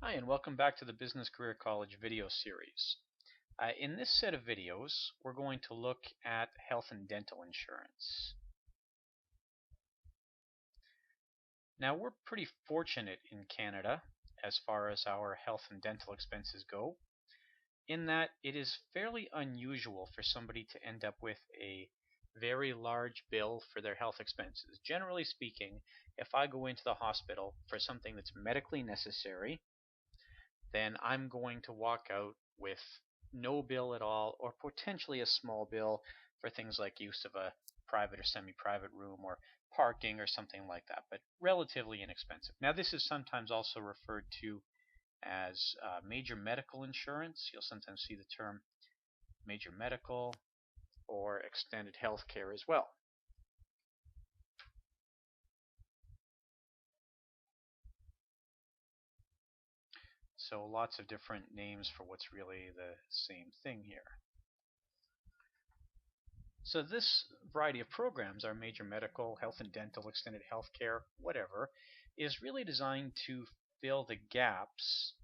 Hi, and welcome back to the Business Career College video series. In this set of videos, we're going to look at health and dental insurance. Now, we're pretty fortunate in Canada as far as our health and dental expenses go, in that it is fairly unusual for somebody to end up with a very large bill for their health expenses. Generally speaking, if I go into the hospital for something that's medically necessary, then I'm going to walk out with no bill at all, or potentially a small bill for things like use of a private or semi-private room or parking or something like that, but relatively inexpensive. Now, this is sometimes also referred to as major medical insurance. You'll sometimes see the term major medical or extended health care as well. So lots of different names for what's really the same thing here. So this variety of programs, our major medical, health and dental, extended health care, whatever, is really designed to fill the gaps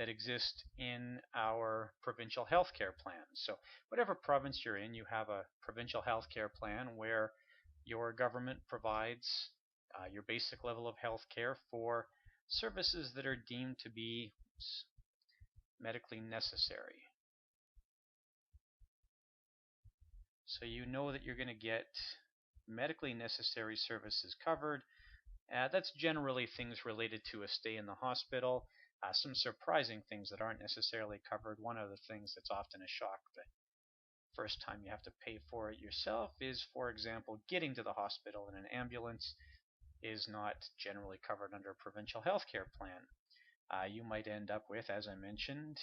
that exist in our provincial healthcare plans. So whatever province you're in, you have a provincial healthcare plan where your government provides your basic level of healthcare for services that are deemed to be medically necessary. So you know that you're going to get medically necessary services covered. That's generally things related to a stay in the hospital, some surprising things that aren't necessarily covered. One of the things that's often a shock the first time you have to pay for it yourself is, for example, getting to the hospital in an ambulance is not generally covered under a provincial healthcare plan. You might end up with, as I mentioned,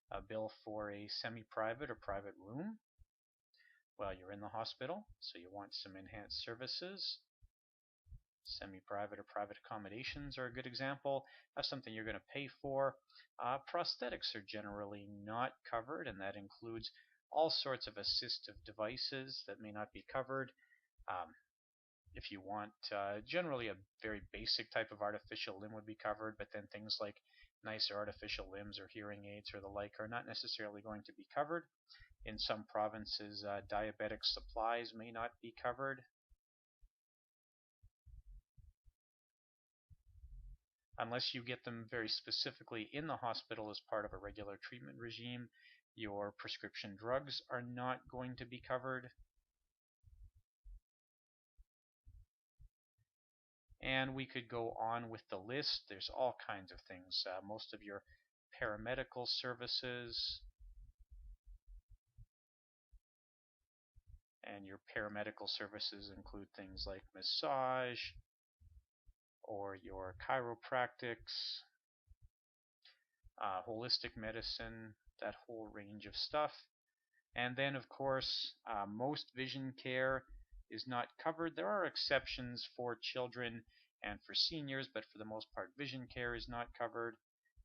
a bill for a semi-private or private room while you're in the hospital, so you want some enhanced services. Semi-private or private accommodations are a good example of something you're going to pay for. Prosthetics are generally not covered, and that includes all sorts of assistive devices that may not be covered. If you want, generally a very basic type of artificial limb would be covered, but then things like nicer artificial limbs or hearing aids or the like are not necessarily going to be covered. In some provinces, diabetic supplies may not be covered. Unless you get them very specifically in the hospital as part of a regular treatment regime, your prescription drugs are not going to be covered. And we could go on with the list. There's all kinds of things. Most of your paramedical services and your paramedical services include things like massage or your chiropractics, holistic medicine, that whole range of stuff. And then, of course, most vision care is not covered. There are exceptions for children and for seniors, but for the most part, vision care is not covered,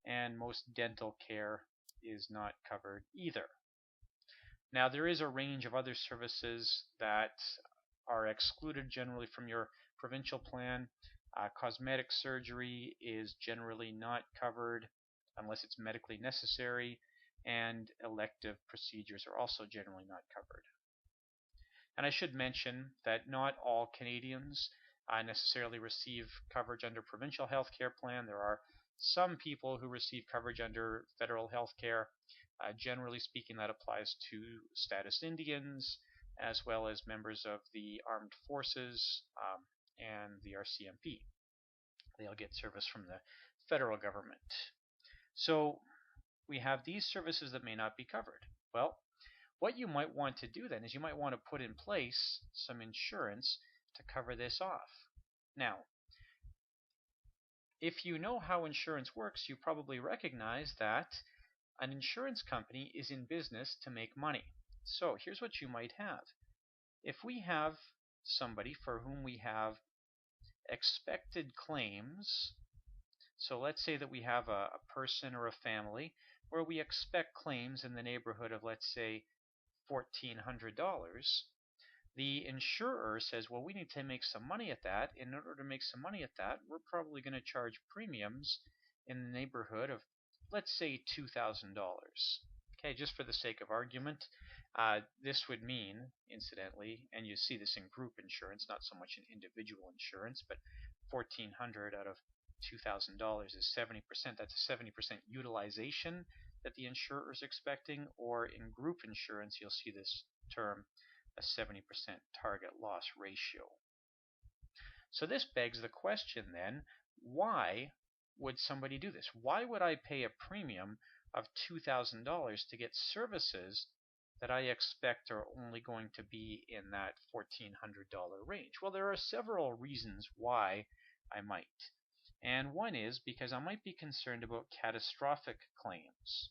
and most dental care is not covered either. Now, there is a range of other services that are excluded generally from your provincial plan. Cosmetic surgery is generally not covered unless it's medically necessary, and elective procedures are also generally not covered. And I should mention that not all Canadians necessarily receive coverage under provincial health care plan. There are some people who receive coverage under federal health care. Generally speaking, that applies to status Indians as well as members of the armed forces and the RCMP. They'll get service from the federal government. So we have these services that may not be covered. Well, what you might want to do then is you might want to put in place some insurance to cover this off. Now, if you know how insurance works, you probably recognize that an insurance company is in business to make money. So here's what you might have. If we have somebody for whom we have expected claims, so let's say that we have a person or a family where we expect claims in the neighborhood of, let's say, $1,400, the insurer says, well, we need to make some money at that. In order to make some money at that, we're probably going to charge premiums in the neighborhood of, let's say, $2,000. Okay, just for the sake of argument, this would mean, incidentally, and you see this in group insurance, not so much in individual insurance, but $1,400 out of $2,000 is 70%. That's a 70% utilization that the insurer is expecting, or in group insurance, you'll see this term, a 70% target loss ratio. So this begs the question then, why would somebody do this? Why would I pay a premium of $2,000 to get services that I expect are only going to be in that $1,400 range? Well, there are several reasons why I might. And one is because I might be concerned about catastrophic claims.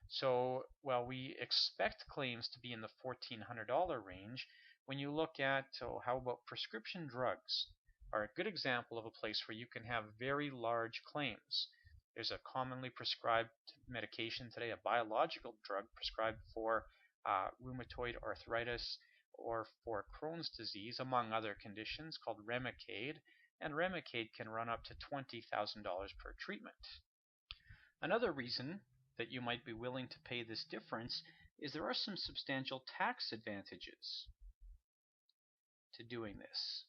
So, while we expect claims to be in the $1,400 range, when you look at, how about prescription drugs are a good example of a place where you can have very large claims. There's a commonly prescribed medication today, a biological drug prescribed for rheumatoid arthritis or for Crohn's disease, among other conditions, called Remicade, and Remicade can run up to $20,000 per treatment. Another reason that you might be willing to pay this difference is there are some substantial tax advantages to doing this.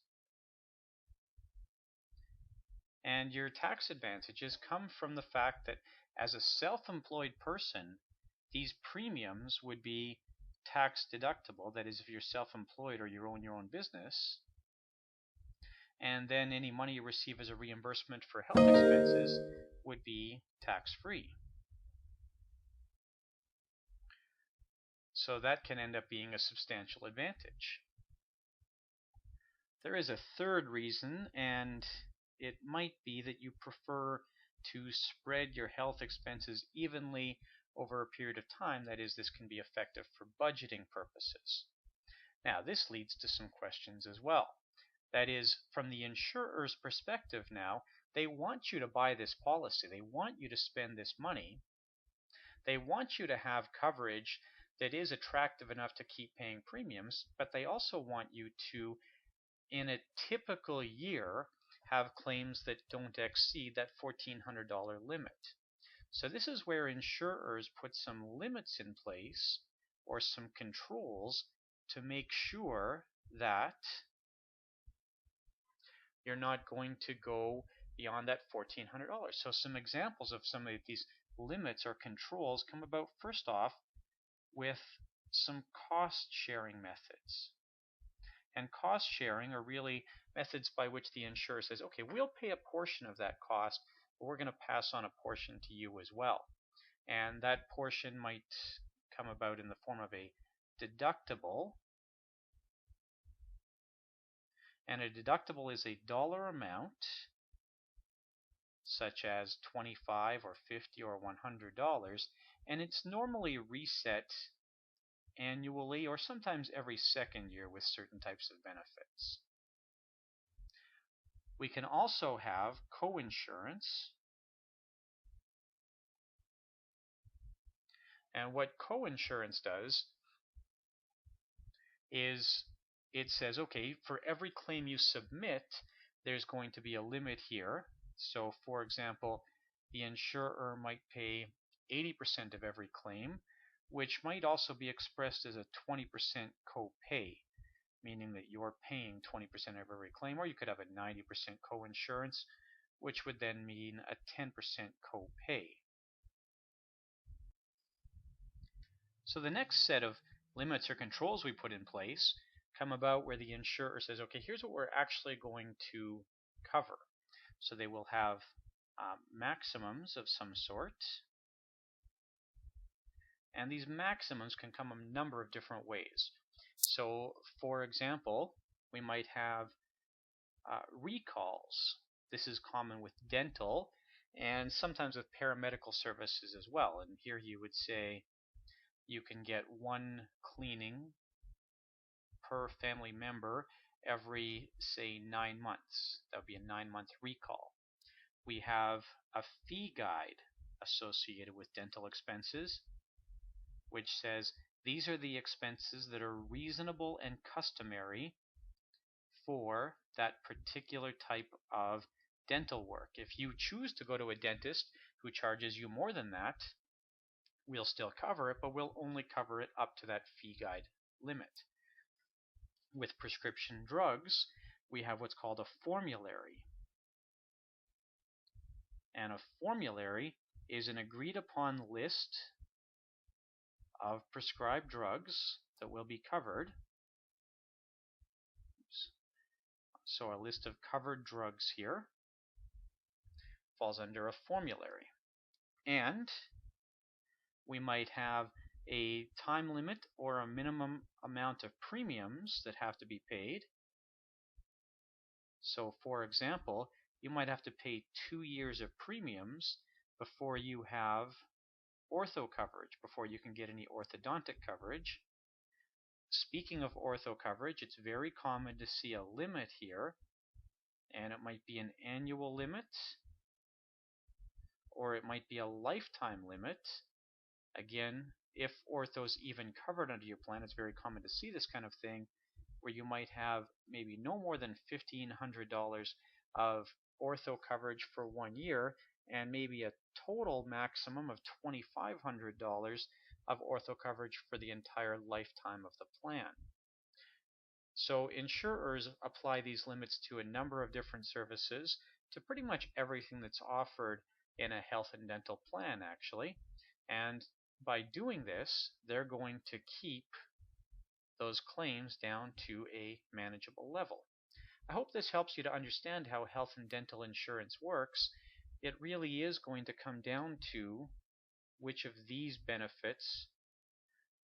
And your tax advantages come from the fact that as a self-employed person, these premiums would be tax deductible. That is, if you're self-employed or you own your own business, and then any money you receive as a reimbursement for health expenses would be tax-free. So that can end up being a substantial advantage. There is a third reason, and it might be that you prefer to spread your health expenses evenly over a period of time. That is, this can be effective for budgeting purposes. Now, this leads to some questions as well. That is, from the insurer's perspective now, they want you to buy this policy. They want you to spend this money. They want you to have coverage that is attractive enough to keep paying premiums, but they also want you to, in a typical year, have claims that don't exceed that $1,400 limit. So this is where insurers put some limits in place or some controls to make sure that you're not going to go beyond that $1,400. So some examples of some of these limits or controls come about first off with some cost sharing methods. And cost sharing are really methods by which the insurer says, okay, we'll pay a portion of that cost, but we're going to pass on a portion to you as well. And that portion might come about in the form of a deductible. And a deductible is a dollar amount, such as $25 or $50 or $100, and it's normally reset annually or sometimes every second year with certain types of benefits. We can also have coinsurance. And what coinsurance does is it says, okay, for every claim you submit, there's going to be a limit here. So, for example, the insurer might pay 80% of every claim, which might also be expressed as a 20% copay, meaning that you're paying 20% of every claim, or you could have a 90% coinsurance, which would then mean a 10% copay. So the next set of limits or controls we put in place come about where the insurer says, okay, here's what we're actually going to cover. So they will have maximums of some sort. And these maximums can come a number of different ways. So, for example, we might have recalls. This is common with dental and sometimes with paramedical services as well. And here you would say you can get one cleaning per family member every, say, 9 months. That would be a 9-month recall. We have a fee guide associated with dental expenses, which says these are the expenses that are reasonable and customary for that particular type of dental work. If you choose to go to a dentist who charges you more than that, we'll still cover it, but we'll only cover it up to that fee guide limit. With prescription drugs, we have what's called a formulary. And a formulary is an agreed upon list of prescribed drugs that will be covered. So a list of covered drugs here falls under a formulary. And we might have a time limit or a minimum amount of premiums that have to be paid. So for example, you might have to pay 2 years of premiums before you have ortho coverage, before you can get any orthodontic coverage. Speaking of ortho coverage, it's very common to see a limit here, and it might be an annual limit, or it might be a lifetime limit. Again, if ortho's even covered under your plan, it's very common to see this kind of thing, where you might have maybe no more than $1,500 of ortho coverage for 1 year, and maybe a total maximum of $2,500 of ortho coverage for the entire lifetime of the plan. So insurers apply these limits to a number of different services, to pretty much everything that's offered in a health and dental plan, actually. And by doing this, they're going to keep those claims down to a manageable level. I hope this helps you to understand how health and dental insurance works. It really is going to come down to which of these benefits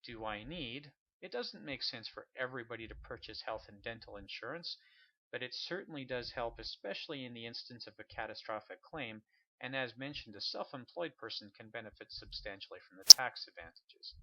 do I need. It doesn't make sense for everybody to purchase health and dental insurance, but it certainly does help, especially in the instance of a catastrophic claim, and as mentioned, a self-employed person can benefit substantially from the tax advantages.